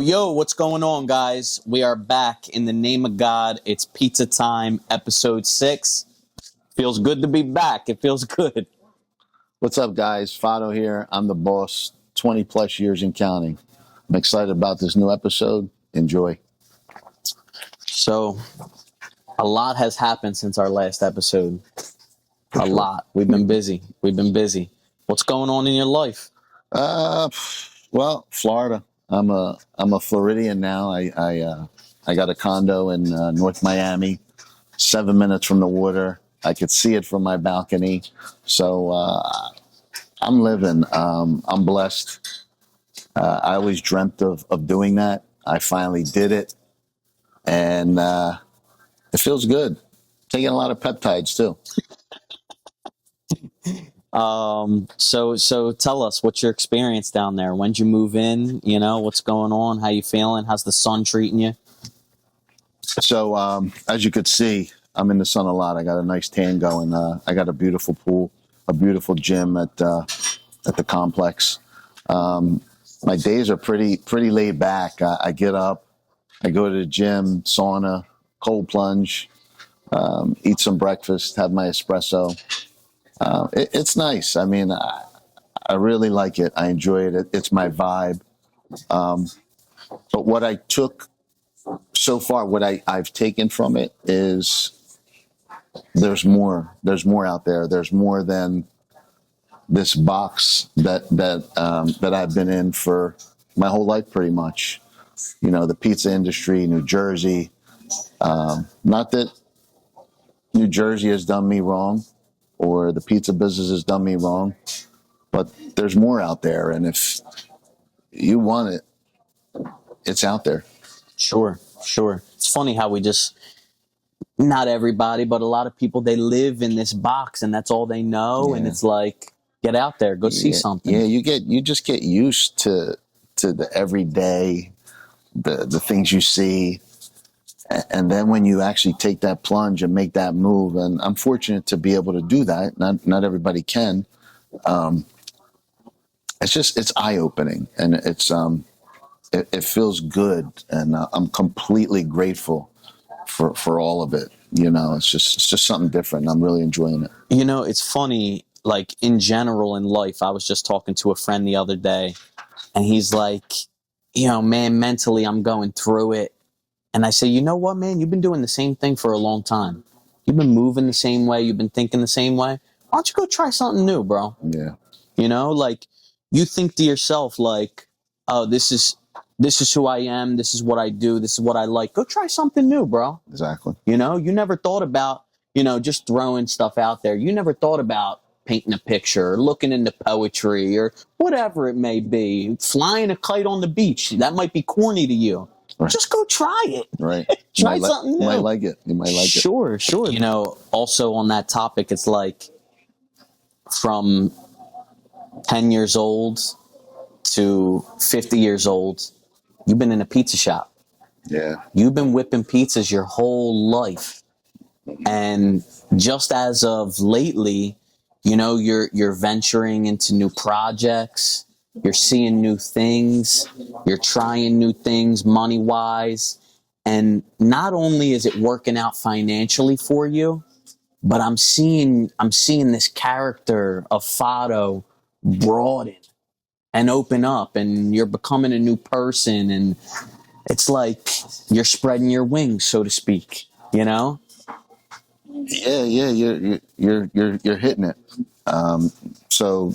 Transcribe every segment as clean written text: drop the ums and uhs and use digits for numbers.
Yo, what's going on, guys? We are back in the name of God. It's pizza time, episode 6. Feels good to be back. It feels good. What's up, guys? Fado here. I'm the boss, 20 plus years and counting. I'm excited about this new episode. Enjoy. So, a lot has happened since our last episode. For sure. Lot. We've been busy. What's going on in your life? Well, Florida. I'm a Floridian now. I got a condo in North Miami, 7 minutes from the water. I could see it from my balcony. So I'm living. I'm blessed. I always dreamt of doing that. I finally did it. And it feels good. Taking a lot of peptides too. So tell us, what's your experience down there? When'd you move in? You know, what's going on? How you feeling? How's the sun treating you? So as you could see, I'm in the sun a lot. I got a nice tan going. I got a beautiful pool, a beautiful gym at the complex. My days are pretty laid back. I get up, I go to the gym, sauna, cold plunge, eat some breakfast, have my espresso. It's nice. I mean, I really like it. I enjoy it. It's my vibe. But what I took so far, what I've taken from it is there's more. There's more out there. There's more than this box that I've been in for my whole life, pretty much. You know, the pizza industry, New Jersey. Not that New Jersey has done me wrong, or the pizza business has done me wrong, but there's more out there, and if you want it, it's out there. Sure. It's funny how not everybody, but a lot of people, they live in this box and that's all they know. Yeah. And it's like, get out there, go see something. Yeah, you just get used to the everyday, the things you see. And then when you actually take that plunge and make that move, and I'm fortunate to be able to do that. Not everybody can. It's eye opening, and it feels good, and I'm completely grateful for all of it. You know, it's just something different. I'm really enjoying it. You know, it's funny. Like in general in life, I was just talking to a friend the other day, and he's like, you know, man, mentally I'm going through it. And I say, you know what, man, you've been doing the same thing for a long time. You've been moving the same way. You've been thinking the same way. Why don't you go try something new, bro? Yeah. You know, like you think to yourself, like, oh, this is who I am. This is what I do. This is what I like. Go try something new, bro. Exactly. You know, you never thought about, you know, just throwing stuff out there. You never thought about painting a picture, or looking into poetry, or whatever it may be. Flying a kite on the beach. That might be corny to you. Right. Just go try it. Right. Try something new. You might like it. Sure. You know, also on that topic, it's like from 10 years old to 50 years old, you've been in a pizza shop. Yeah. You've been whipping pizzas your whole life. And just as of lately, you know, you're venturing into new projects. You're seeing new things. You're trying new things money-wise. And not only is it working out financially for you, but I'm seeing this character of Fado broaden and open up, and you're becoming a new person, and it's like you're spreading your wings, so to speak, you know? Yeah, you're hitting it. So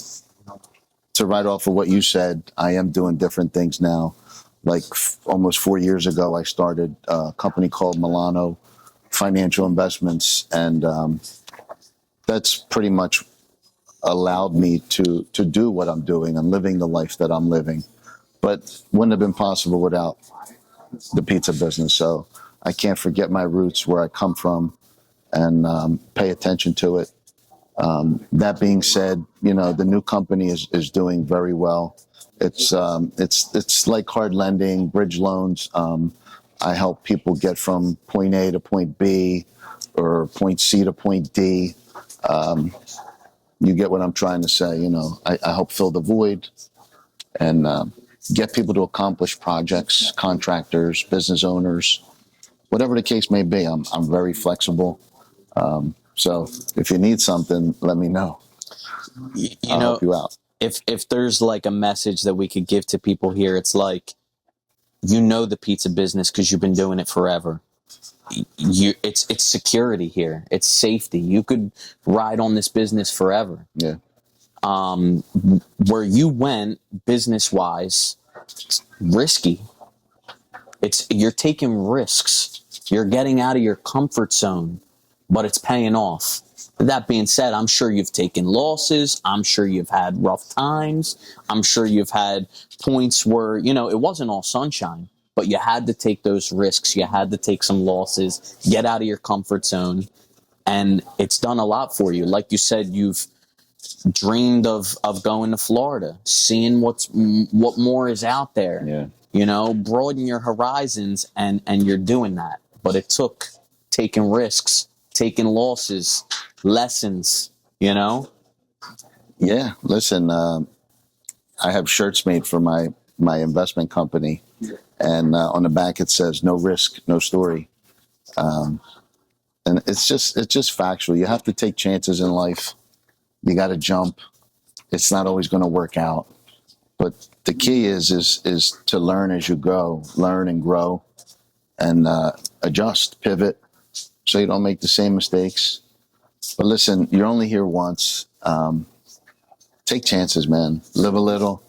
to write off of what you said, I am doing different things now. Like almost 4 years ago, I started a company called Milano Financial Investments, and that's pretty much allowed me to do what I'm doing and living the life that I'm living. But wouldn't have been possible without the pizza business. So I can't forget my roots, where I come from, and pay attention to it. That being said, you know, the new company is doing very well. It's like hard lending, bridge loans. I help people get from point A to point B, or point C to point D. You get what I'm trying to say. You know, I help fill the void, and get people to accomplish projects, contractors, business owners, whatever the case may be. I'm very flexible. So if you need something, let me know. You I'll know, help you out. if there's like a message that we could give to people here, it's like, you know, the pizza business because you've been doing it forever. It's security here. It's safety. You could ride on this business forever. Yeah. Where you went business wise, risky. You're taking risks. You're getting out of your comfort zone, but it's paying off. That being said, I'm sure you've taken losses. I'm sure you've had rough times. I'm sure you've had points where, you know, it wasn't all sunshine, but you had to take those risks. You had to take some losses, get out of your comfort zone. And it's done a lot for you. Like you said, you've dreamed of going to Florida, seeing what more is out there. Yeah. You know, broaden your horizons, and you're doing that. But it took taking risks, taking losses, lessons, you know? Yeah. Listen, I have shirts made for my investment company, and on the back it says "No risk, no story," and it's just factual. You have to take chances in life. You got to jump. It's not always going to work out, but the key is to learn as you go, learn and grow, and adjust, pivot, so you don't make the same mistakes. But listen, you're only here once. Take chances, man. Live a little,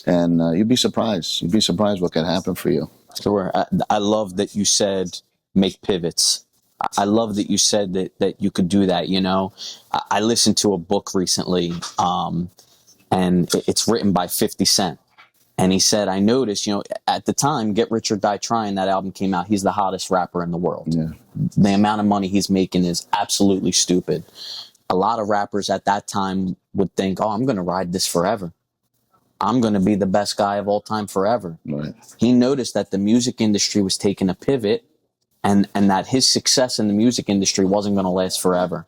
and you'd be surprised. You'd be surprised what could happen for you. Sure. I love that you said make pivots. I love that you said that you could do that, you know? I listened to a book recently, and it's written by 50 Cent. And he said, I noticed, you know, at the time, Get Rich or Die Trying, that album came out. He's the hottest rapper in the world. Yeah. The amount of money he's making is absolutely stupid. A lot of rappers at that time would think, oh, I'm going to ride this forever. I'm going to be the best guy of all time forever. Right. He noticed that the music industry was taking a pivot, and that his success in the music industry wasn't going to last forever.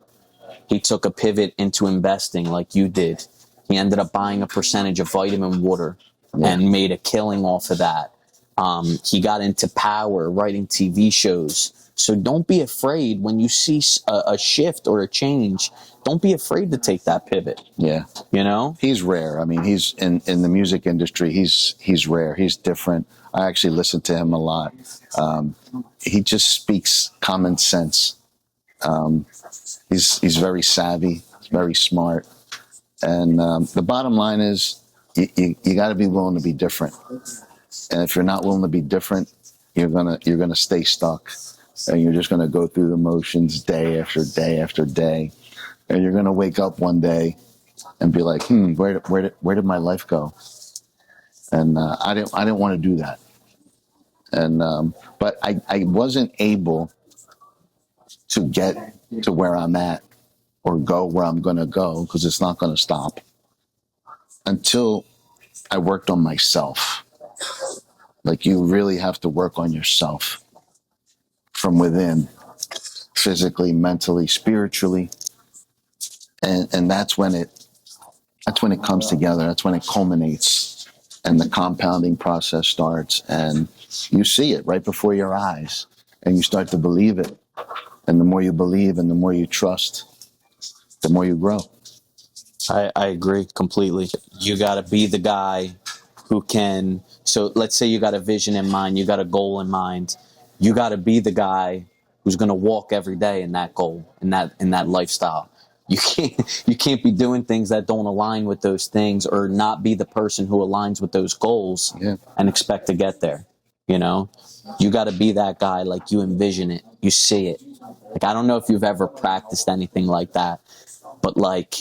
He took a pivot into investing like you did. He ended up buying a percentage of Vitamin Water and made a killing off of that. He got into Power, writing TV shows. So don't be afraid when you see a shift or a change. Don't be afraid to take that pivot. Yeah. You know? He's rare. I mean, he's in the music industry. He's rare. He's different. I actually listen to him a lot. He just speaks common sense. He's very savvy. He's very smart. And the bottom line is, you got to be willing to be different. And if you're not willing to be different, you're gonna stay stuck, and you're just gonna go through the motions day after day after day, and you're gonna wake up one day and be like, where did my life go? And I didn't want to do that. And but I wasn't able to get to where I'm at or go where I'm gonna go, because it's not gonna stop until I worked on myself. Like, you really have to work on yourself from within, physically, mentally, spiritually. And that's when it comes together. That's when it culminates, and the compounding process starts, and you see it right before your eyes, and you start to believe it. And the more you believe and the more you trust, the more you grow. I agree completely. You got to be the guy who can. So let's say you got a vision in mind, you got a goal in mind. You got to be the guy who's going to walk every day in that goal, in that lifestyle. You can't be doing things that don't align with those things, or not be the person who aligns with those goals and expect to get there. You know, you got to be that guy. Like, you envision it, you see it. Like, I don't know if you've ever practiced anything like that, but like,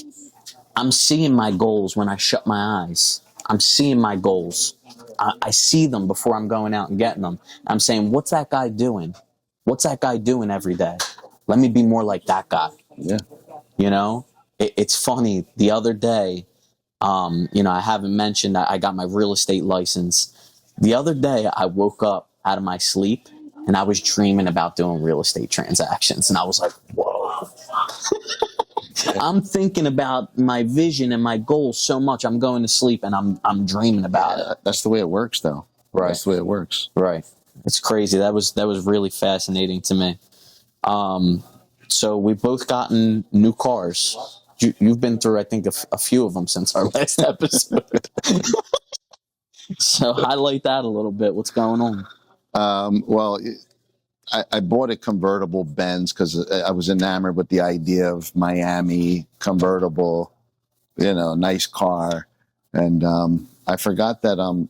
I'm seeing my goals when I shut my eyes. I'm seeing my goals. I see them before I'm going out and getting them. I'm saying, what's that guy doing? What's that guy doing every day? Let me be more like that guy. Yeah. You know, it's funny. The other day, you know, I haven't mentioned that I got my real estate license. The other day, I woke up out of my sleep and I was dreaming about doing real estate transactions. And I was like, whoa. I'm thinking about my vision and my goals so much. I'm going to sleep and I'm dreaming about it. That's the way it works, though. Right. That's the way it works. Right. It's crazy. That was really fascinating to me. So we've both gotten new cars. You've been through, I think, a few of them since our last episode. So highlight that a little bit. What's going on? Well, I bought a convertible Benz because I was enamored with the idea of Miami convertible, nice car. And I forgot that I'm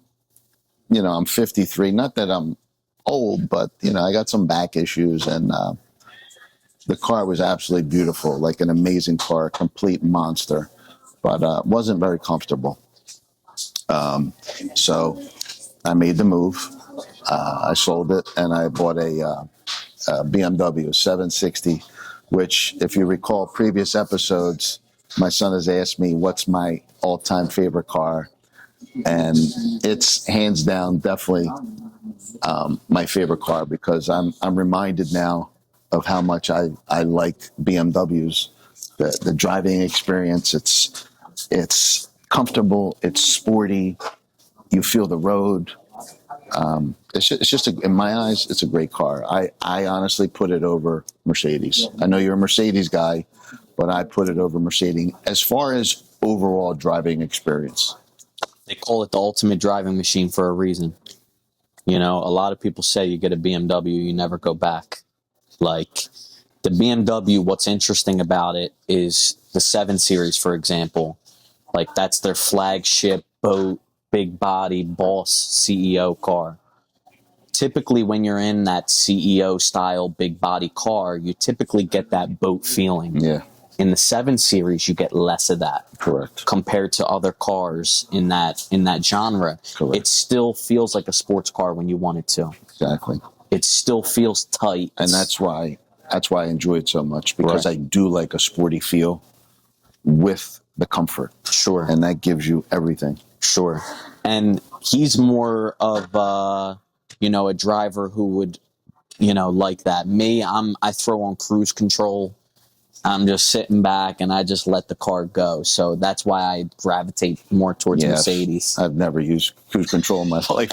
53. Not that I'm old, but, I got some back issues. And the car was absolutely beautiful, like an amazing car, a complete monster, but wasn't very comfortable. So I made the move. I sold it and I bought a BMW 760, which, if you recall previous episodes, my son has asked me what's my all-time favorite car, and it's hands down definitely my favorite car, because I'm reminded now of how much I like BMWs. The driving experience, it's comfortable, it's sporty, you feel the road. It's just in my eyes, it's a great car. I honestly put it over Mercedes. I know you're a Mercedes guy, but I put it over Mercedes as far as overall driving experience. They call it the ultimate driving machine for a reason. A lot of people say you get a BMW, you never go back. Like the BMW, what's interesting about it is the 7 Series, for example. Like that's their flagship boat, big body, boss CEO car. Typically, when you're in that CEO style big body car, you typically get that boat feeling. Yeah. In the 7 Series, you get less of that. Correct. Compared to other cars in that genre. Correct. It still feels like a sports car when you want it to. Exactly. It still feels tight. And that's why I enjoy it so much, because Right. I do like a sporty feel with the comfort. Sure. And that gives you everything. Sure. And he's more of a driver who would, like that. Me, I throw on cruise control. I'm just sitting back and I just let the car go. So that's why I gravitate more towards Mercedes. I've never used cruise control in my life.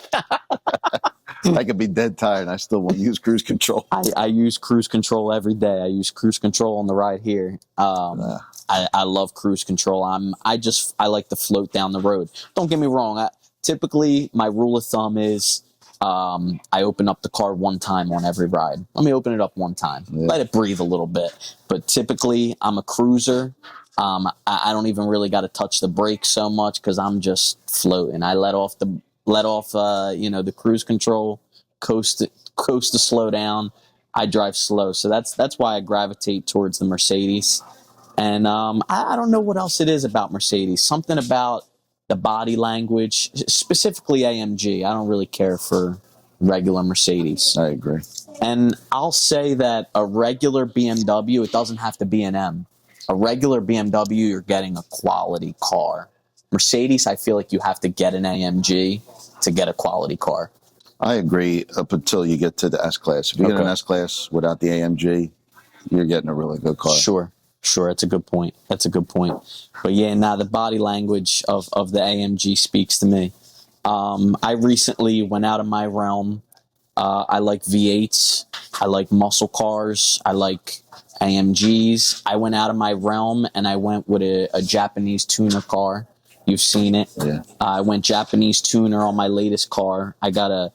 I could be dead tired and I still won't use cruise control. I use cruise control every day. I use cruise control on the ride here. I love cruise control. I like to float down the road. Don't get me wrong. Typically, my rule of thumb is I open up the car one time on every ride. Let me open it up one time. Yeah. Let it breathe a little bit. But typically, I'm a cruiser. I don't even really got to touch the brakes so much because I'm just floating. I let off the cruise control, coast to slow down. I drive slow, so that's why I gravitate towards the Mercedes. And I don't know what else it is about Mercedes. Something about the body language, specifically AMG. I don't really care for regular Mercedes. I agree. And I'll say that a regular BMW, it doesn't have to be an M. A regular BMW, you're getting a quality car. Mercedes, I feel like you have to get an AMG to get a quality car. I agree up until you get to the S-Class. If you get an S-Class without the AMG, you're getting a really good car. Sure. That's a good point. But yeah, now the body language of the AMG speaks to me. I recently went out of my realm. I like V8s. I like muscle cars. I like AMGs. I went out of my realm and I went with a Japanese tuner car. You've seen it. Yeah. I went Japanese tuner on my latest car. I got a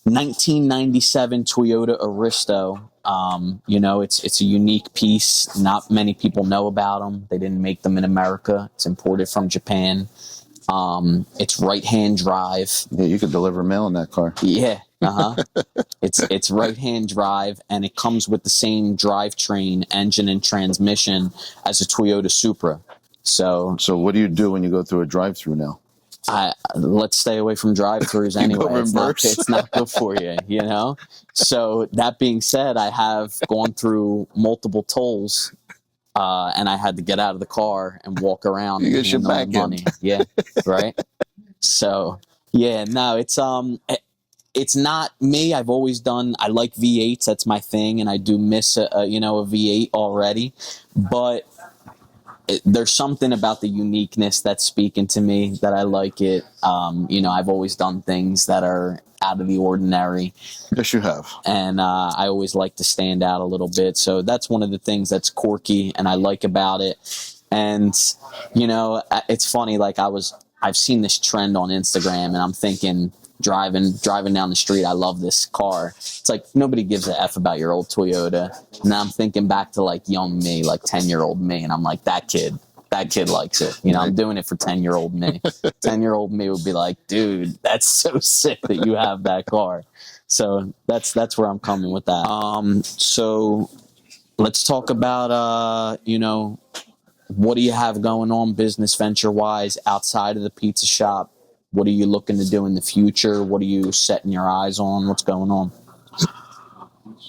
1997 Toyota Aristo. It's a unique piece. Not many people know about them. They didn't make them in America. It's imported from Japan. It's right-hand drive. Yeah, you could deliver mail in that car. Yeah. It's right-hand drive, and it comes with the same drivetrain, engine, and transmission as a Toyota Supra. So what do you do when you go through a drive-through now? Let's stay away from drive-thrus anyway. It's not good for you, So that being said, I have gone through multiple tolls, and I had to get out of the car and walk around you and get your back money. Yeah, right. So yeah, no, it's not me. I like V8s. That's my thing, and I do miss a V8 already, but there's something about the uniqueness that's speaking to me that I like it. I've always done things that are out of the ordinary, Yes, you have. and I always like to stand out a little bit. So that's one of the things that's quirky and I like about it. And it's funny. Like I've seen this trend on Instagram, and I'm thinking driving down the street, I love this car. It's like nobody gives a f about your old Toyota. And I'm thinking back to like young me, like 10-year-old me, and I'm like, that kid likes it. I'm doing it for 10-year-old me. 10-year-old me would be like, dude, that's so sick that you have that car. So that's where I'm coming with that. So let's talk about what do you have going on business venture wise outside of the pizza shop? What are you looking to do in the future? What are you setting your eyes on? What's going on?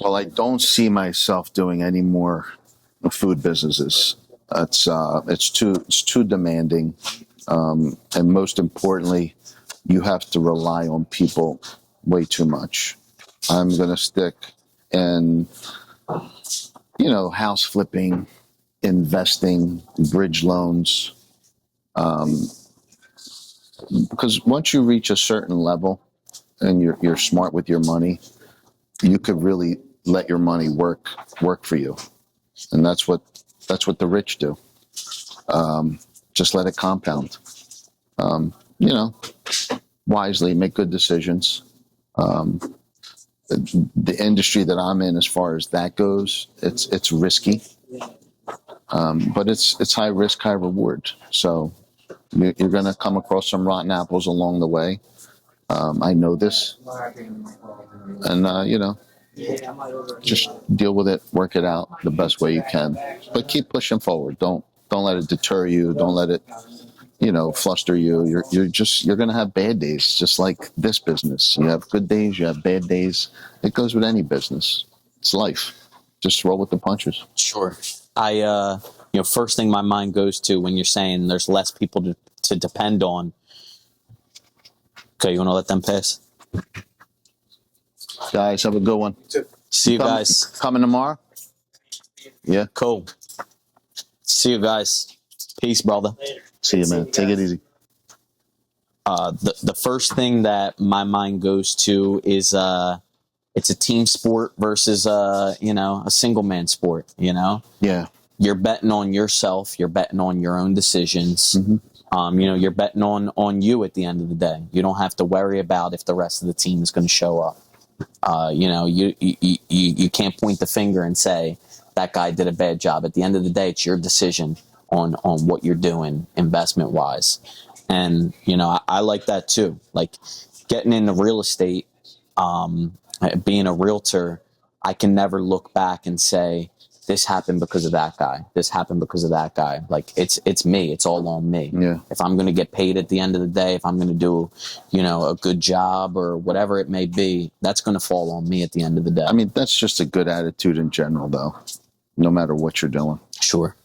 Well, I don't see myself doing any more food businesses. It's too demanding, and most importantly, you have to rely on people way too much. I'm going to stick in, house flipping, investing, bridge loans, because once you reach a certain level and you're smart with your money, you could really let your money work for you, and that's what the rich do. Just let it compound. Wisely, make good decisions. The industry that I'm in, as far as that goes, it's risky, but it's high risk, high reward. So you're going to come across some rotten apples along the way. I know this, and just deal with it, work it out the best way you can, but keep pushing forward. Don't let it deter you. Don't let it, fluster you. You're going to have bad days, just like this business. You have good days, you have bad days. It goes with any business. It's life. Just roll with the punches. Sure. I, first thing my mind goes to when you're saying there's less people to depend on. Okay, you want to let them pass? Guys, have a good one. See you guys. Coming tomorrow? Yeah. Cool. See you guys. Peace, brother. See you, man. Take it easy. The first thing that my mind goes to is it's a team sport versus a single man sport. Yeah. You're betting on yourself. You're betting on your own decisions. Mm-hmm. You're betting on you at the end of the day. You don't have to worry about if the rest of the team is going to show up. You can't point the finger and say that guy did a bad job. At the end of the day, it's your decision on what you're doing investment wise. And, I like that too. Like getting into real estate, being a realtor, I can never look back and say, this happened because of that guy. This happened because of that guy. Like it's me. It's all on me. Yeah. If I'm going to get paid at the end of the day, if I'm going to do, a good job or whatever it may be, that's going to fall on me at the end of the day. I mean, that's just a good attitude in general, though, no matter what you're doing. Sure.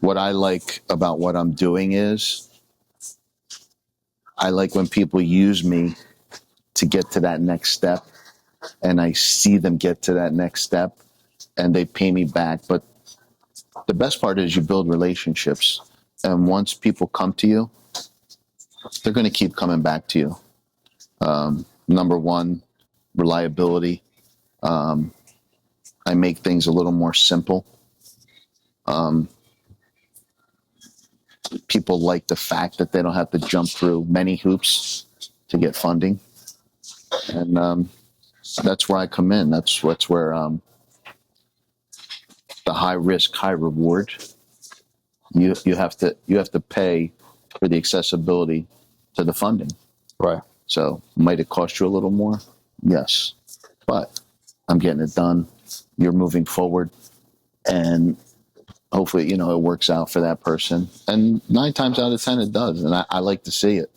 What I like about what I'm doing is I like when people use me to get to that next step, and I see them get to that next step and they pay me back. But the best part is you build relationships, and once people come to you, they're going to keep coming back to you. Number one, reliability. I make things a little more simple. People like the fact that they don't have to jump through many hoops to get funding, and that's where I come in. That's where the high risk, high reward. You have to pay for the accessibility to the funding. Right. So might it cost you a little more? Yes, but I'm getting it done. You're moving forward, and hopefully, it works out for that person. And 9 times out of 10, it does. And I like to see it.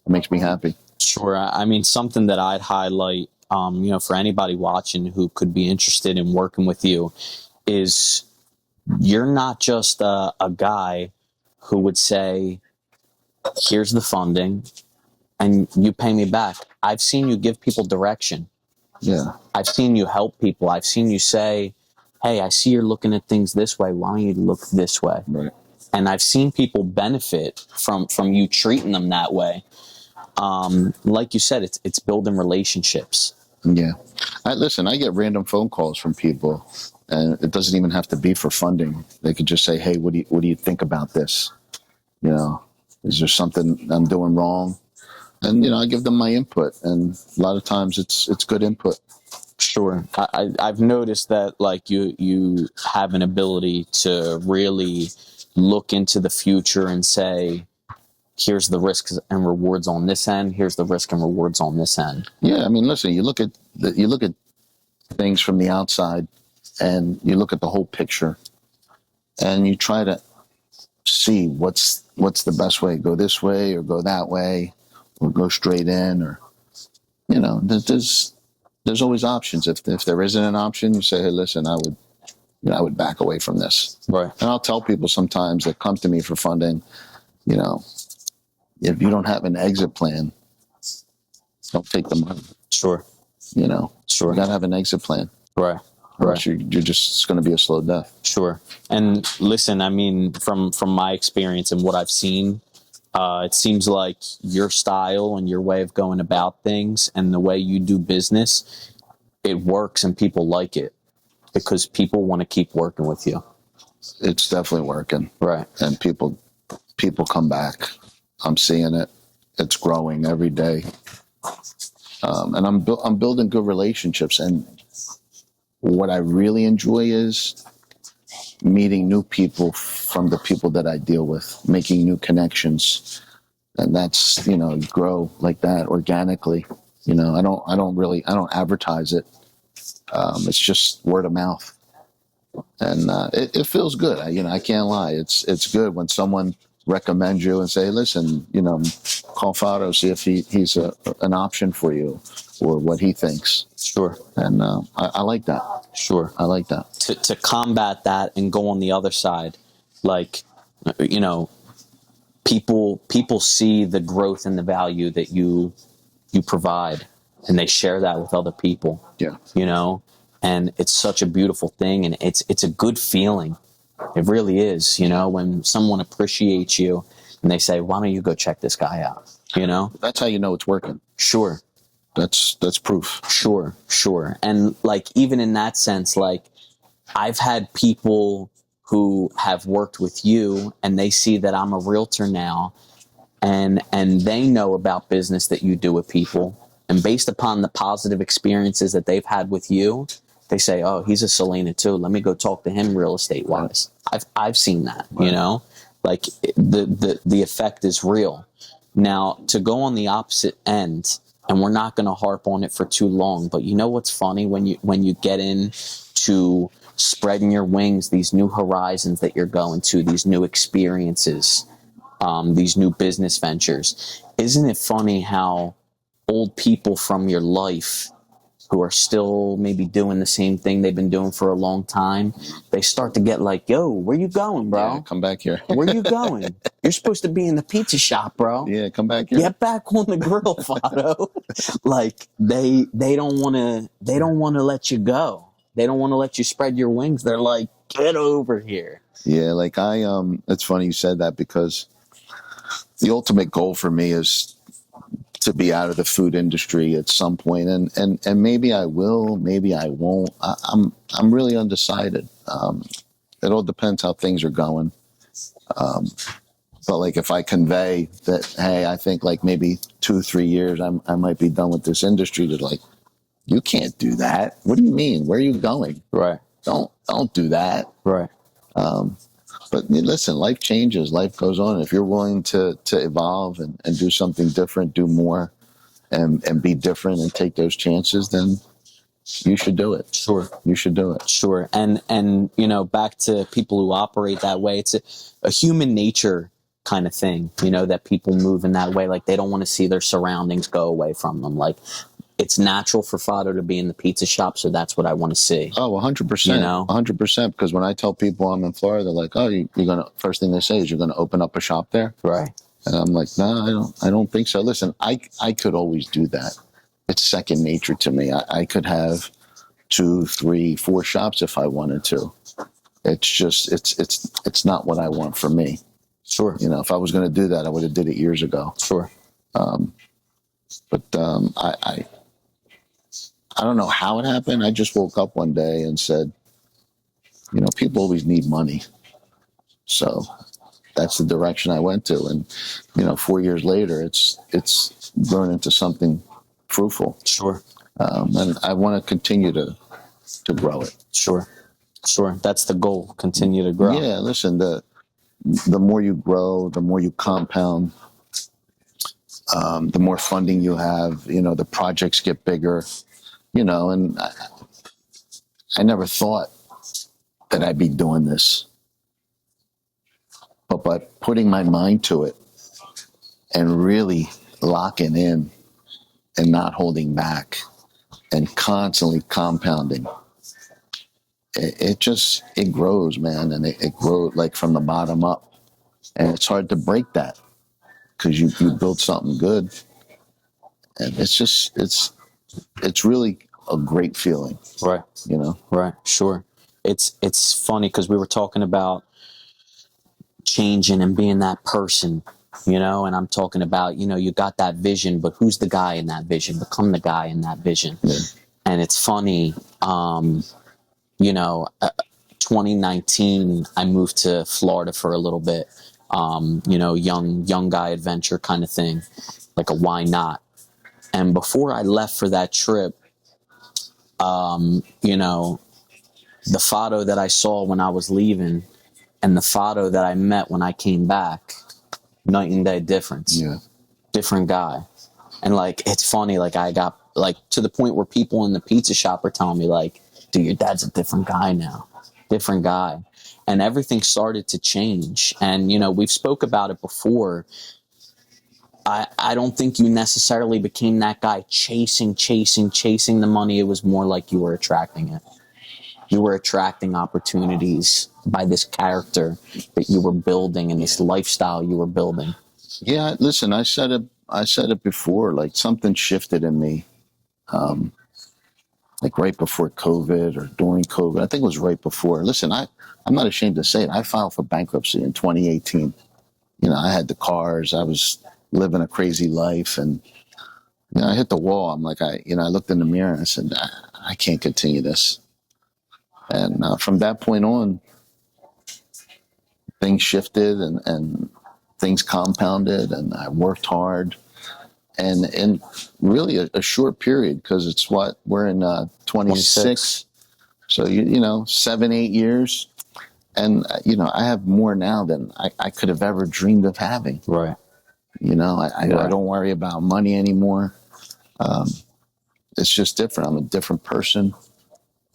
It makes me happy. Sure. I mean, something that I'd highlight, for anybody watching who could be interested in working with you is you're not just a guy who would say, here's the funding and you pay me back. I've seen you give people direction. Yeah. I've seen you help people. I've seen you say, hey, I see you're looking at things this way. Why don't you look this way? Right. And I've seen people benefit from you treating them that way. Like you said, it's building relationships. Yeah. Listen, I get random phone calls from people, and it doesn't even have to be for funding. They could just say, "Hey, what do you think about this? You know, is there something I'm doing wrong?" And I give them my input, and a lot of times it's good input. Sure. I've noticed that like you have an ability to really look into the future and say, here's the risks and rewards on this end. Here's the risk and rewards on this end. Yeah, I mean, listen, you look at things from the outside, and you look at the whole picture, and you try to see what's the best way. Go this way or go that way, or go straight in, or there's always options. If there isn't an option, you say, hey, listen, I would back away from this. Right. And I'll tell people sometimes that come to me for funding, if you don't have an exit plan, don't take the money. Sure. Sure. You got to have an exit plan. Right. Or else you're just going to be a slow death. Sure. And listen, I mean, from my experience and what I've seen, it seems like your style and your way of going about things and the way you do business, it works and people like it because people want to keep working with you. It's definitely working. Right. And people come back. I'm seeing it. It's growing every day. And I'm building good relationships. And what I really enjoy is meeting new people from the people that I deal with, making new connections. And that's, grow like that organically. I don't advertise it. It's just word of mouth. And it feels good. I can't lie. It's good when someone recommends you and say, listen, call Fado, see if he's an option for you or what he thinks. Sure. And I like that. Sure. I like that. To combat that and go on the other side, like, people see the growth and the value that you provide, and they share that with other people. Yeah. And it's such a beautiful thing, and it's a good feeling. It really is, when someone appreciates you and they say, why don't you go check this guy out? That's how you know it's working. Sure. That's proof. Sure. And like, even in that sense, like, I've had people who have worked with you and they see that I'm a realtor now, and they know about business that you do with people. And based upon the positive experiences that they've had with you, they say, oh, he's a Selena too. Let me go talk to him real estate wise. I've seen that, Right. like the effect is real. Now, to go on the opposite end, and we're not going to harp on it for too long, but what's funny, when you get into spreading your wings, these new horizons that you're going to, these new experiences, these new business ventures, isn't it funny how old people from your life who are still maybe doing the same thing they've been doing for a long time, they start to get like, yo, where you going, bro? Yeah, come back here. Where you going? You're supposed to be in the pizza shop, bro. Yeah, come back here. Get back on the grill, Fado. Like, they don't want to let you go. They don't want to let you spread your wings. They're like, get over here. Yeah, like it's funny you said that, because the ultimate goal for me is to be out of the food industry at some point, and maybe I will, maybe I won't. I'm really undecided. It all depends how things are going. But like, if I convey that, hey, I think like maybe 2-3 years, I might be done with this industry, they're like, you can't do that. What do you mean? Where are you going? Right. Don't do that. Right. But listen, life changes, life goes on. If you're willing to evolve and do something different, do more, and be different and take those chances, then you should do it. Sure. You should do it. Sure. And back to people who operate that way, it's a human nature kind of thing, that people move in that way. Like, they don't want to see their surroundings go away from them. Like, it's natural for Fado to be in the pizza shop, so that's what I want to see. Oh, 100%. 100%. Because when I tell people I'm in Florida, they're like, oh, you're going to, first thing they say is, you're going to open up a shop there? Right. And I'm like, no, I don't think so. Listen, I could always do that. It's second nature to me. I could have 2, 3, 4 shops if I wanted to. It's just it's not what I want for me. Sure. You know, if I was going to do that, I would have did it years ago. Sure. But I don't know how it happened. I just woke up one day and said, you know, people always need money. So that's the direction I went to. And, you know, 4 years later, it's grown into something fruitful. Sure. And I want to continue to grow it. Sure. Sure. That's the goal. Continue to grow. Yeah, listen, the more you grow, the more you compound, the more funding you have, you know, the projects get bigger, you know, and I never thought that I'd be doing this. But by putting my mind to it and really locking in and not holding back and constantly compounding, it grows, man. And it grows like from the bottom up. And it's hard to break that because you build something good. And it's really a great feeling. Right. You know? Right. Sure. It's funny because we were talking about changing and being that person, you know, and I'm talking about, you know, you got that vision, but who's the guy in that vision? Become the guy in that vision. Yeah. And it's funny, you know, 2019, I moved to Florida for a little bit, you know, young guy adventure kind of thing, like a why not? And before I left for that trip, you know, the photo that I saw when I was leaving and the photo that I met when I came back, night and day difference. Yeah. Different guy. And like, it's funny, like I got like to the point where people in the pizza shop are telling me like, dude, your dad's a different guy now. Different guy. And everything started to change. And, you know, we've spoke about it before. I don't think you necessarily became that guy chasing the money. It was more like you were attracting it. You were attracting opportunities by this character that you were building and this lifestyle you were building. Yeah, listen, I said it before, like something shifted in me. Like right before COVID or during COVID. I think it was right before. Listen, I'm not ashamed to say it. I filed for bankruptcy in 2018. You know, I had the cars, I was living a crazy life, and you know, I hit the wall. I'm like, I looked in the mirror and I said, I can't continue this. And from that point on, things shifted and things compounded, and I worked hard. And in really a short period, because it's what we're in 26. So, you know, 7, 8 years. And, you know, I have more now than I could have ever dreamed of having. Right. You know, I don't worry about money anymore. It's just different. I'm a different person.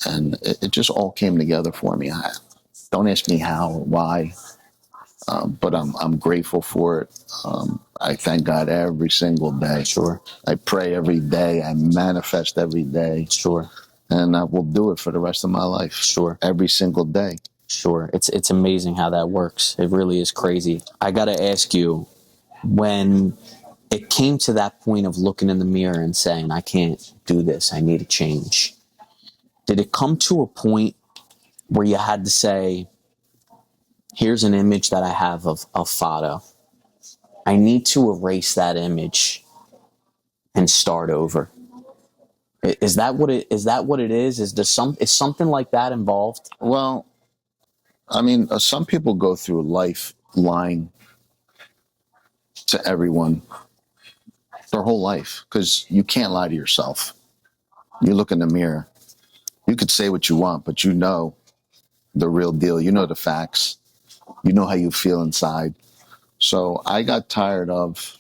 And it just all came together for me. Don't ask me how or why, but I'm grateful for it. I thank God every single day. Sure. I pray every day. I manifest every day. Sure. And I will do it for the rest of my life. Sure. Every single day. Sure. It's amazing how that works. It really is crazy. I got to ask you, when it came to that point of looking in the mirror and saying, I can't do this, I need a change, did it come to a point where you had to say, here's an image that I have of Fado. I need to erase that image and start over. Is that what it is? Is something like that involved? Well, I mean, some people go through life lying to everyone their whole life, because you can't lie to yourself. You look in the mirror. You could say what you want, but you know the real deal. You know the facts. You know how you feel inside. So I got tired of,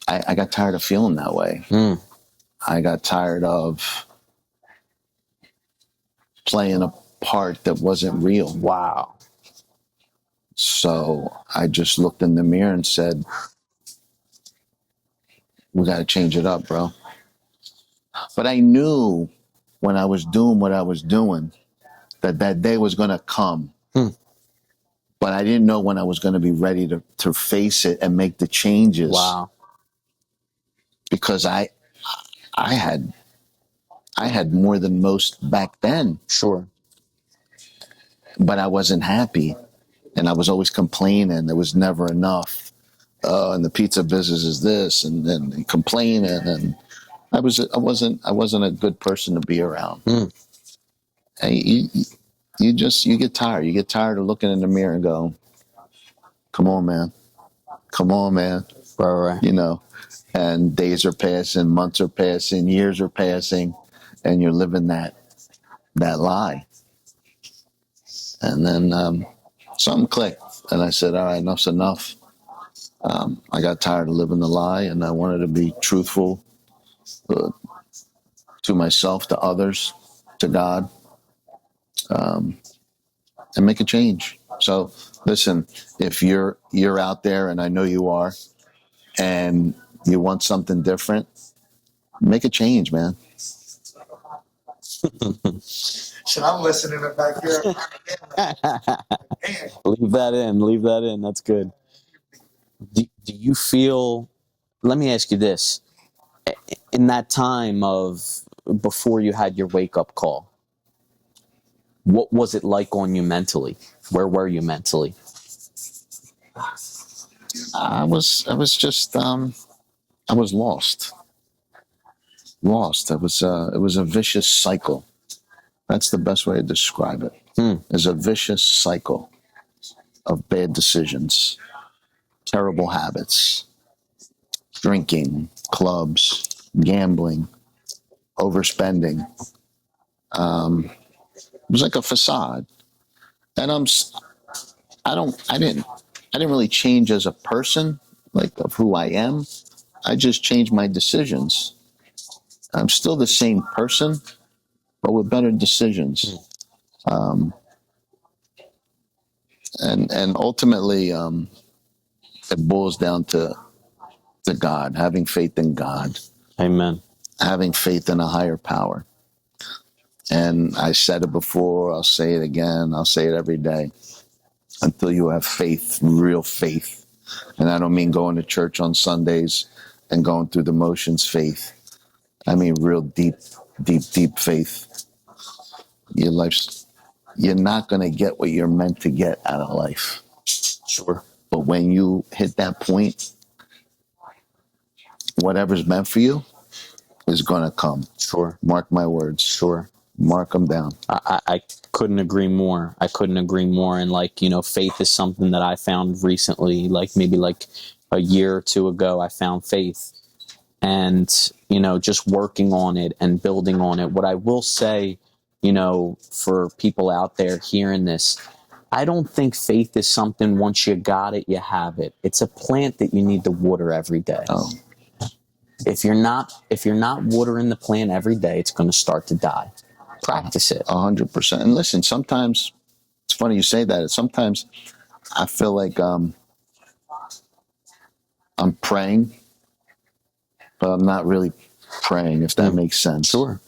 I got tired of feeling that way. I got tired of playing a part that wasn't real. Wow. So I just looked in the mirror and said, we got to change it up, bro. But I knew when I was doing what I was doing that day was going to come. But I didn't know when I was going to be ready to face it and make the changes. Wow. Because I had I had more than most back then, Sure. but I wasn't happy. And I was always complaining. There was never enough. And the pizza business is this, and then complaining. And I wasn't a good person to be around. Mm. And you get tired. You get tired of looking in the mirror and go, come on, man. Come on, man. Right. You know, and days are passing, months are passing, years are passing, and you're living that lie. And then something clicked, and I said, all right, enough's enough. I got tired of living the lie, and I wanted to be truthful to myself, to others, to God, and make a change. So listen, if you're out there, and I know you are, and you want something different, make a change, man. Shit, I'm listening to back here. Man, Leave that in. That's good. Do you feel, let me ask you this. In that time of before you had your wake up call, what was it like on you mentally? Where were you mentally? I was just I was lost. It was a vicious cycle. That's the best way to describe it. It's a vicious cycle of bad decisions, terrible habits, drinking, clubs, gambling, overspending. It was like a facade, and I didn't really change as a person, like of who I am. I just changed my decisions. I'm still the same person, but with better decisions. And ultimately, it boils down to God, having faith in God, Amen. having faith in a higher power. And I said it before, I'll say it again, I'll say it every day. Until you have faith, real faith. And I don't mean going to church on Sundays and going through the motions faith. I mean real deep faith. You're not going to get what you're meant to get out of life. Sure. But when you hit that point, whatever's meant for you is going to come. Sure. Mark my words. Sure. Mark them down. I couldn't agree more. And faith is something that I found recently, maybe a year or two ago, I found faith, and, just working on it and building on it. What I will say, for people out there hearing this, I don't think faith is something once you got it, you have it. It's a plant that you need to water every day. Oh, If you're not watering the plant every day, it's going to start to die. Practice it. 100%. And listen, sometimes it's funny you say that. Sometimes I feel like I'm praying, but I'm not really praying, if that makes sense. Sure.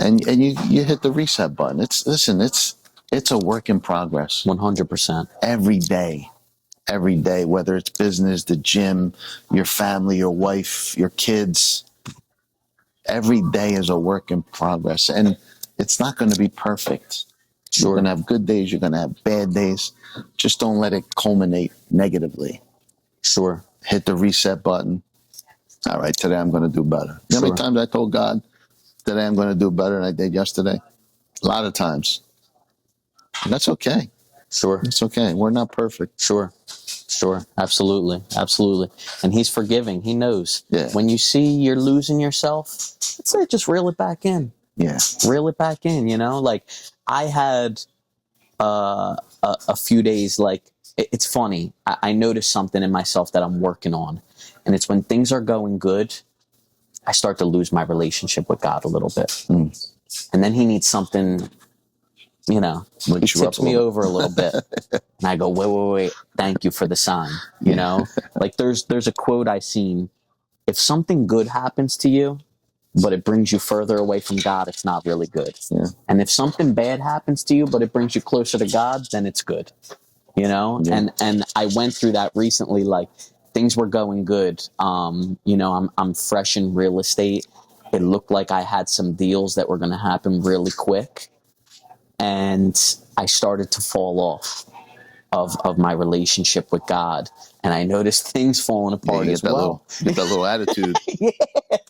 And you hit the reset button. It's a work in progress. 100%. Every day, whether it's business, the gym, your family, your wife, your kids. Every day is a work in progress, and it's not going to be perfect. Sure. You're going to have good days. You're going to have bad days. Just don't let it culminate negatively. Sure. Hit the reset button. All right, today I'm going to do better. You know how many times I told God, today I'm going to do better than I did yesterday? A lot of times. And that's okay. Sure. It's okay. We're not perfect. Sure. Absolutely. And he's forgiving. He knows. Yeah. When you see you're losing yourself, I'd say just reel it back in. Yeah. Reel it back in, I had a few days, it's funny. I noticed something in myself that I'm working on. And it's when things are going good, I start to lose my relationship with God a little bit. And then he needs something, he tips me over a little bit. And I go, wait, thank you for the sign. There's a quote I seen. If something good happens to you, but it brings you further away from God, it's not really good. Yeah. And if something bad happens to you, but it brings you closer to God, then it's good. Yeah. And I went through that recently, things were going good. I'm fresh in real estate, It looked like I had some deals that were going to happen really quick. And I started to fall off of my relationship with God. And I noticed things falling Yeah, apart you as get that well. little attitude. Yeah.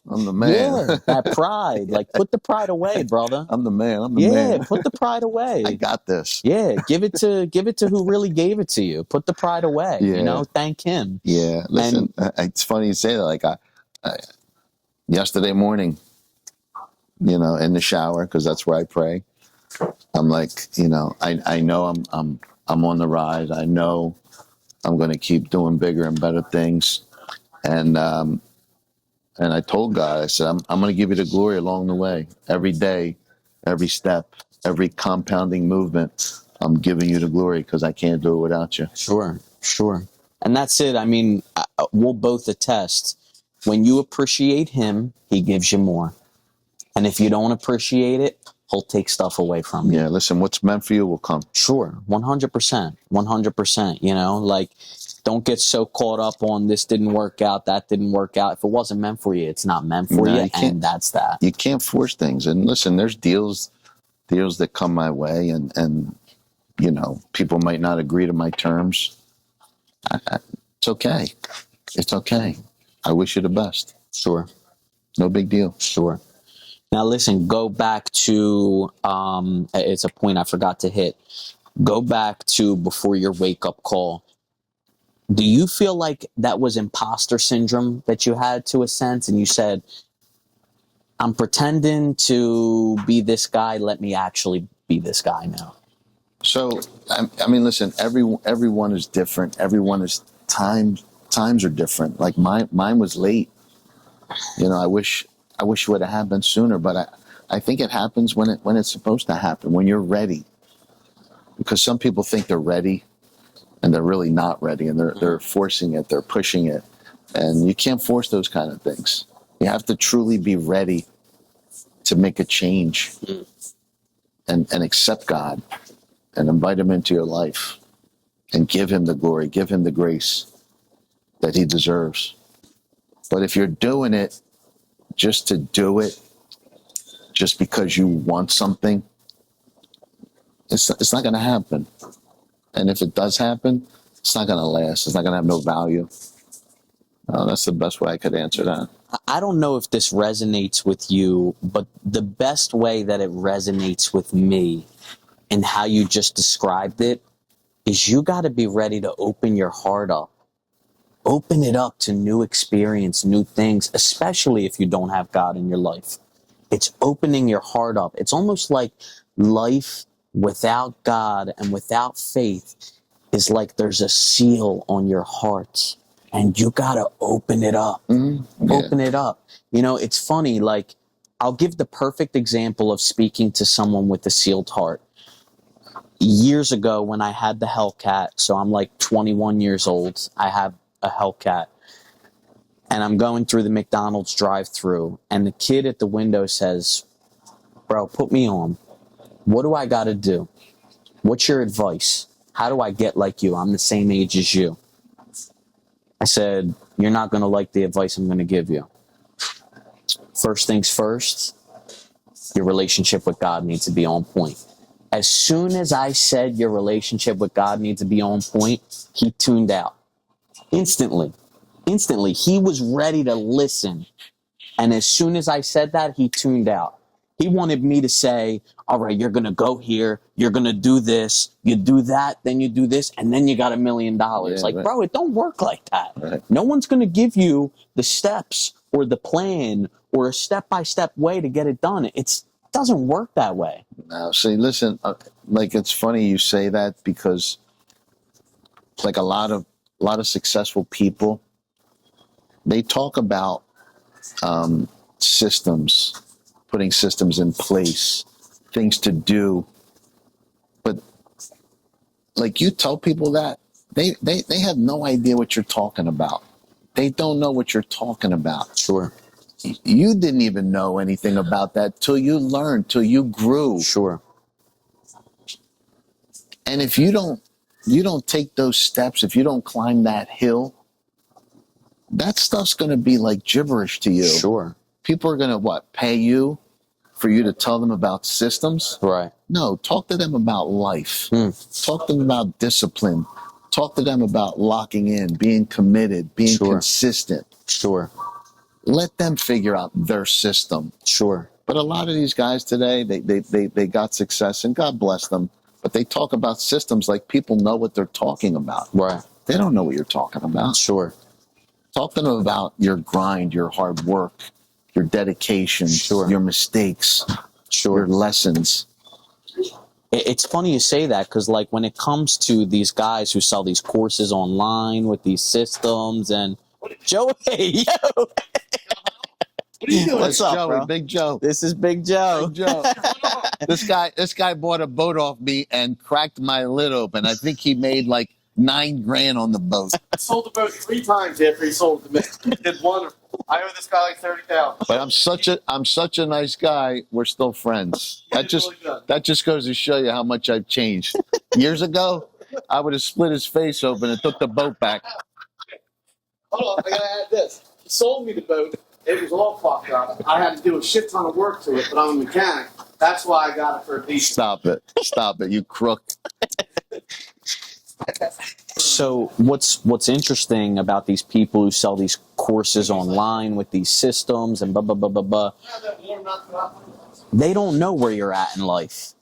I'm the man. Yeah, that pride. Like, put the pride away, brother. I'm the man. I'm the Yeah, man. put the pride away. I got this. Yeah, give it to who really gave it to you. Put the pride away. Yeah. You know, thank him. Yeah. Listen, it's funny you say that. Like I yesterday morning, you know, in the shower, because that's where I pray. I'm like, you know, I know I'm on the rise. I know I'm going to keep doing bigger and better things. And I told God, I said, I'm going to give you the glory along the way. Every day, every step, every compounding movement, I'm giving you the glory because I can't do it without you. Sure, sure. And that's it. I mean, we'll both attest. When you appreciate him, he gives you more. And if you don't appreciate it, he'll take stuff away from you. Yeah, listen, what's meant for you will come. Sure, 100%. 100%. You know, like, don't get so caught up on this didn't work out, that didn't work out. If it wasn't meant for you, it's not meant for No, you. you can't. And that's that. You can't force things. And listen, there's deals that come my way, and you know, people might not agree to my terms. It's okay. It's okay. I wish you the best. Sure, No big deal. sure. Now, listen, go back to, it's a point I forgot to hit. Go back to before your wake up call. Do you feel like that was imposter syndrome that you had to a sense? And you said, I'm pretending to be this guy. Let me actually be this guy now. So, I mean, listen, everyone is different. Everyone is times are different. Like mine was late. You know, I wish it would have happened sooner, but I think it happens when it's supposed to happen, when you're ready. Because some people think they're ready and they're really not ready, and they're forcing it, they're pushing it. And you can't force those kind of things. You have to truly be ready to make a change and accept God and invite him into your life and give him the glory, give him the grace that he deserves. But if you're doing it just to do it, just because you want something, it's not going to happen. And if it does happen, it's not going to last. It's not going to have no value. That's the best way I could answer that. I don't know if this resonates with you, but the best way that it resonates with me and how you just described it is you got to be ready to open your heart up. Open it up to new experience, new things, especially if you don't have God in your life. It's opening your heart up. It's almost like life without God and without faith is like there's a seal on your heart and you got to open it up. Mm-hmm. Yeah. Open it up. You know, it's funny. Like, I'll give the perfect example of speaking to someone with a sealed heart. Years ago when I had the Hellcat, so I'm like 21 years old, I have a Hellcat, and I'm going through the McDonald's drive-thru, and the kid at the window says, bro, put me on. What do I got to do? What's your advice? How do I get like you? I'm the same age as you. I said, you're not going to like the advice I'm going to give you. First things first, your relationship with God needs to be on point. As soon as I said your relationship with God needs to be on point, he tuned out. Instantly. He was ready to listen. And as soon as I said that, he tuned out. He wanted me to say, all right, you're going to go here. You're going to do this. You do that. Then you do this. And then you got $1 million. Yeah, like, right. Bro, it don't work like that. Right. No one's going to give you the steps or the plan or a step-by-step way to get it done. It doesn't work that way. Now, see, listen, like, it's funny you say that, because like a lot of successful people, they talk about systems, putting systems in place, things to do. But like, you tell people that, they have no idea what you're talking about. They don't know what you're talking about. Sure. You didn't even know anything about that till you learned, till you grew. Sure. And if you don't take those steps, if you don't climb that hill, that stuff's going to be like gibberish to you. Sure. people are gonna what, pay you for you to tell them about systems? Right. No, talk to them about life. Talk to them about discipline. Talk to them about locking in, being committed, being Sure. consistent. Sure. Let them figure out their system. Sure. But a lot of these guys today, they got success, and God bless them, but they talk about systems like people know what they're talking about. Right. They don't know what you're talking about. Sure. Talk to them about your grind, your hard work, your dedication, Sure. your mistakes, your Sure. lessons. It's funny you say that, because like when it comes to these guys who sell these courses online with these systems and Joey, yo, What are you doing? What's up, Joey, bro? Big Joe. This is Big Joe. Big Joe. This guy bought a boat off me and cracked my lid open. I think he made like $9,000 on the boat. I sold the boat 3 times after he sold it to me. He did wonderful. I owe this guy like $30,000. But I'm such a nice guy. We're still friends. He's really good. That just goes to show you how much I've changed. Years ago, I would have split his face open and took the boat back. Hold on, I gotta add this. He sold me the boat. It was all fucked up. I had to do a shit ton of work to it, but I'm a mechanic. That's why I got it for a decent. Stop it, you crook. So what's interesting about these people who sell these courses online with these systems and blah blah blah blah blah, they don't know where you're at in life.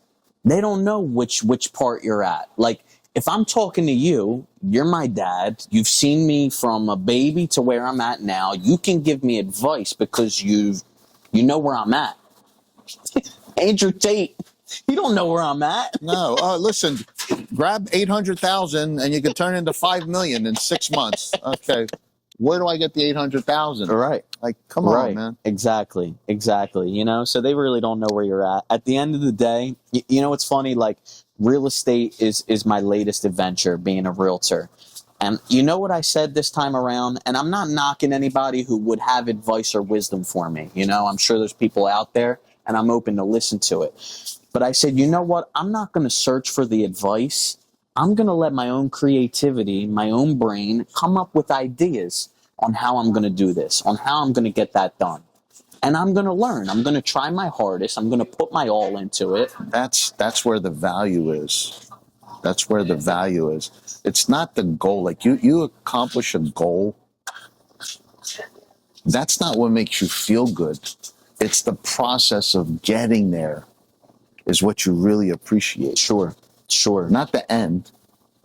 They don't know which part you're at. Like if I'm talking to you, you're my dad. You've seen me from a baby to where I'm at now. You can give me advice because you know where I'm at. Andrew Tate, you don't know where I'm at. No, listen, grab 800,000 and you can turn into 5 million in 6 months. Okay, where do I get the 800,000? Right. Like, come Right. on, man. Exactly. You know, so they really don't know where you're at. At the end of the day, you know, it's funny, like real estate is my latest adventure, being a realtor. And you know what I said this time around? And I'm not knocking anybody who would have advice or wisdom for me. You know, I'm sure there's people out there and I'm open to listen to it. But I said, you know what? I'm not going to search for the advice. I'm going to let my own creativity, my own brain come up with ideas on how I'm going to do this, on how I'm going to get that done. And I'm going to learn. I'm going to try my hardest. I'm going to put my all into it. That's where the value is. That's where the value is. It's not the goal. Like you accomplish a goal. That's not what makes you feel good. It's the process of getting there is what you really appreciate. Sure. Not the end.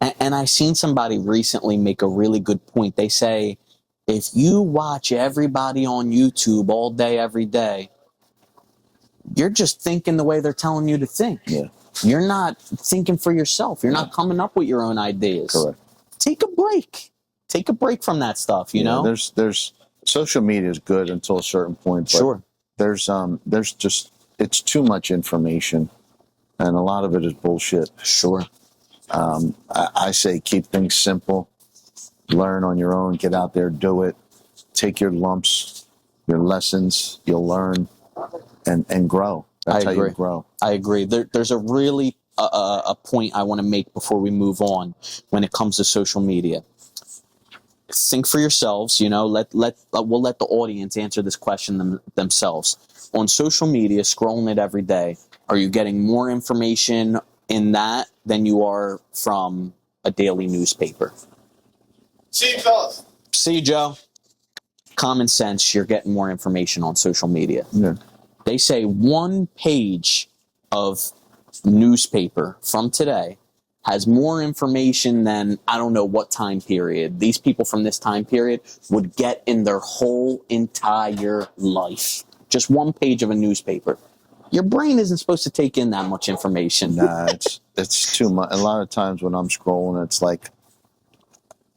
And I seen somebody recently make a really good point. They say, if you watch everybody on YouTube all day, every day, you're just thinking the way they're telling you to think. Yeah. You're not thinking for yourself. You're not coming up with your own ideas. Correct. Take a break. Take a break from that stuff, you know? There's social media is good until a certain point, but Sure. there's just it's too much information and a lot of it is bullshit. Sure. I say keep things simple. Learn on your own, get out there, do it. Take your lumps, your lessons, you'll learn and grow. That's I how agree. you grow. I agree. There's a really a point I want to make before we move on when it comes to social media. Think for yourselves, you know, we'll let the audience answer this question themselves. On social media, scrolling it every day, are you getting more information in that than you are from a daily newspaper? See you, fellas. See you, Joe. Common sense, you're getting more information on social media. Yeah. They say one page of newspaper from today has more information than I don't know what time period these people from this time period would get in their whole entire life. Just one page of a newspaper. Your brain isn't supposed to take in that much information. Nah, it's too much. A lot of times when I'm scrolling, it's like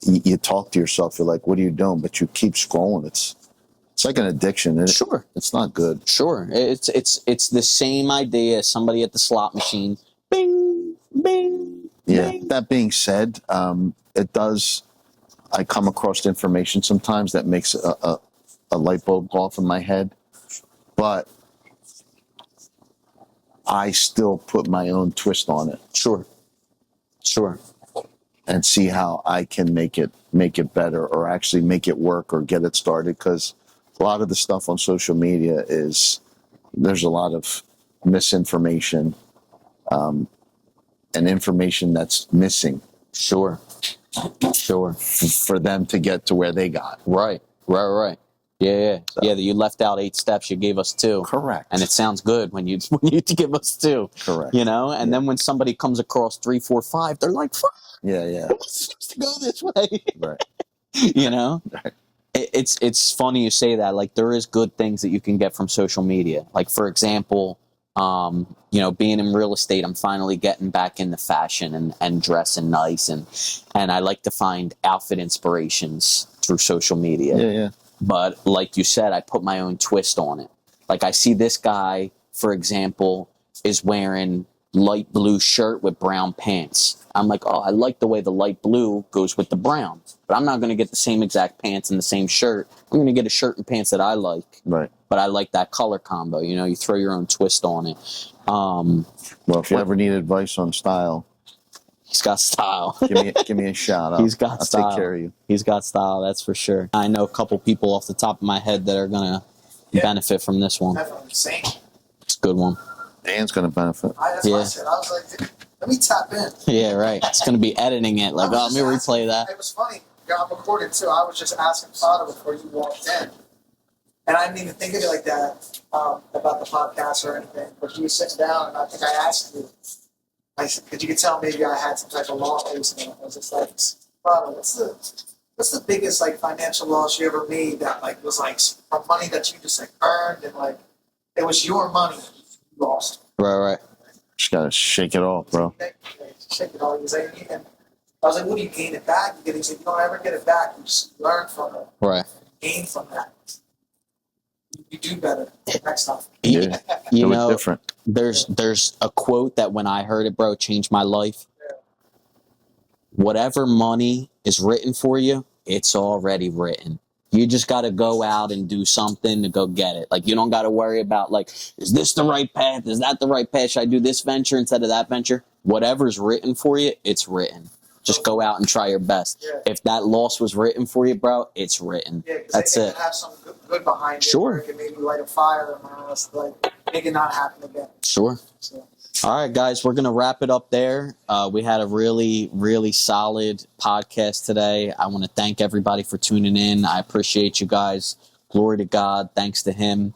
you talk to yourself. You're like, "What are you doing?" But you keep scrolling. It's like an addiction. Sure. It's not good. Sure. It's the same idea as somebody at the slot machine. Bing, bing, Yeah. bing. That being said, it does. I come across information sometimes that makes a light bulb go off in my head, but I still put my own twist on it Sure. and see how I can make it better or actually make it work or get it started. Because a lot of the stuff on social media there's a lot of misinformation, and information that's missing Sure. for them to get to where they got. Right. Yeah. You left out 8 steps. You gave us 2. Correct. And it sounds good when you give us 2. Correct. You know, and then when somebody comes across 3, 4, 5, they're like, "Fuck, Yeah. I'm supposed to go this way." Right. You know, Right. it's funny you say that. Like, there is good things that you can get from social media. Like, for example, being in real estate, I'm finally getting back into fashion and dressing nice, and I like to find outfit inspirations through social media. Yeah. But like you said, I put my own twist on it. Like, I see this guy, for example, is wearing light blue shirt with brown pants. I'm like, oh, I like the way the light blue goes with the brown. But I'm not going to get the same exact pants and the same shirt. I'm going to get a shirt and pants that I like. Right. But I like that color combo. You know, you throw your own twist on it. Well, if you ever need advice on style, He's got style. give me a shout out. He's got I'll style. take care of you. He's got style, that's for sure. I know a couple people off the top of my head that are going to benefit from this one. Definitely insane. It's a good one. Dan's going to benefit. That's what I said. I was like, dude, let me tap in. Yeah, right. It's going to be editing it. Like, oh, let me replay that. It was funny. I'm recording too. I was just asking Fado before you walked in. And I didn't even think of it like that, about the podcast or anything. But you were sitting down, and I think I asked you, I said, because you could tell maybe I had some type of law case, and I was just like, Fado, what's the biggest like financial loss you ever made that like was like from money that you just like earned and like it was your money you lost? Right. Just got to shake it off, bro. Shake it all. He was like, and I was like, what do you gain it back? You get it. He said, you don't ever get it back. You just learn from it. Right. Gain from that. You do better next time. Yeah. You It was know, different. there's a quote that when I heard it, bro, changed my life. Whatever money is written for you, it's already written. You just got to go out and do something to go get it. Like, you don't got to worry about, like, is this the right path? Is that the right path? Should I do this venture instead of that venture? Whatever's written for you, it's written. Just go out and try your best. Yeah. If that loss was written for you, bro, it's written. Yeah, because That's they it. can have some good behind it. Sure. Where it can maybe light a fire in my ass, like make it not happen again. Sure. So, All right, guys, we're going to wrap it up there. We had a really, really solid podcast today. I want to thank everybody for tuning in. I appreciate you guys. Glory to God. Thanks to him.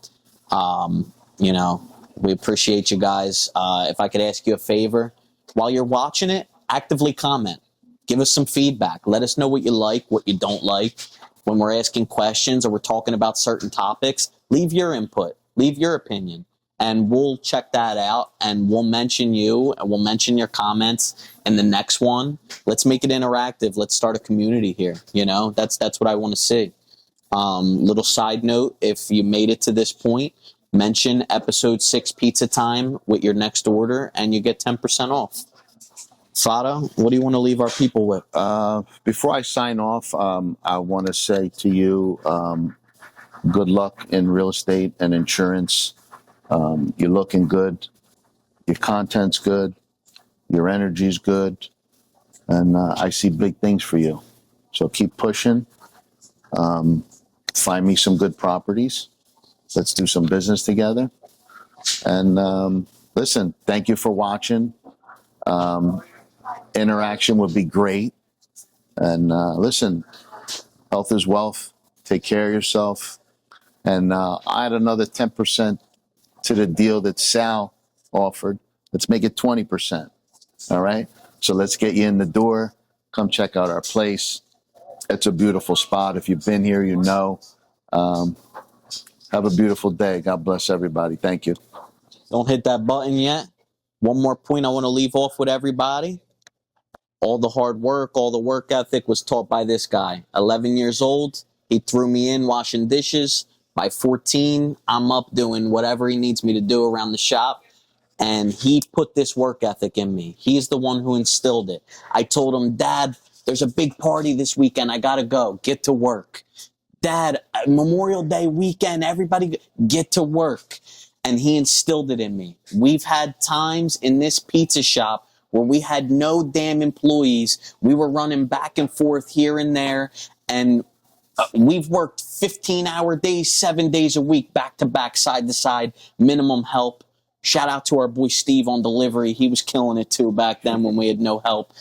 We appreciate you guys. If I could ask you a favor, while you're watching it, actively comment. Give us some feedback. Let us know what you like, what you don't like. When we're asking questions or we're talking about certain topics, leave your input, leave your opinion. And we'll check that out, and we'll mention you, and we'll mention your comments in the next one. Let's make it interactive. Let's start a community here. You know, that's what I want to see. Little side note, if you made it to this point, mention episode 6 pizza time with your next order, and you get 10% off. Fado, what do you want to leave our people with? Before I sign off, I want to say to you, good luck in real estate and insurance. You're looking good. Your content's good. Your energy's good. And I see big things for you. So keep pushing. Find me some good properties. Let's do some business together. And listen, thank you for watching. Interaction would be great. And listen, health is wealth. Take care of yourself. And I had another 10% to the deal that Sal offered. Let's make it 20%. All right? So let's get you in the door. Come check out our place. It's a beautiful spot. If you've been here, you know. Have a beautiful day. God bless everybody. Thank you. Don't hit that button yet. One more point I want to leave off with everybody. All the hard work, all the work ethic was taught by this guy. 11 years old, he threw me in washing dishes. By 14, I'm up doing whatever he needs me to do around the shop. And he put this work ethic in me. He's the one who instilled it. I told him, Dad, there's a big party this weekend. I got to go. Get to work. Dad, Memorial Day weekend, everybody get to work. And he instilled it in me. We've had times in this pizza shop where we had no damn employees. We were running back and forth here and there. And we've worked 15-hour days, 7 days a week, back to back, side to side, minimum help. Shout out to our boy Steve on delivery. He was killing it too back then when we had no help.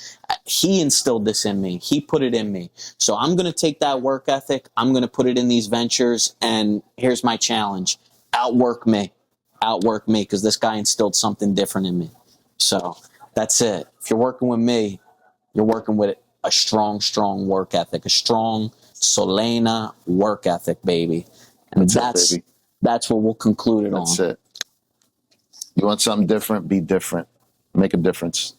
He instilled this in me. He put it in me. So I'm going to take that work ethic. I'm going to put it in these ventures. And here's my challenge. Outwork me. Outwork me, because this guy instilled something different in me. So that's it. If you're working with me, you're working with a strong, strong work ethic, a strong Solana work ethic, baby. And That's it, baby. that's what we'll conclude it That's on. it. You want something different? Be different. Make a difference.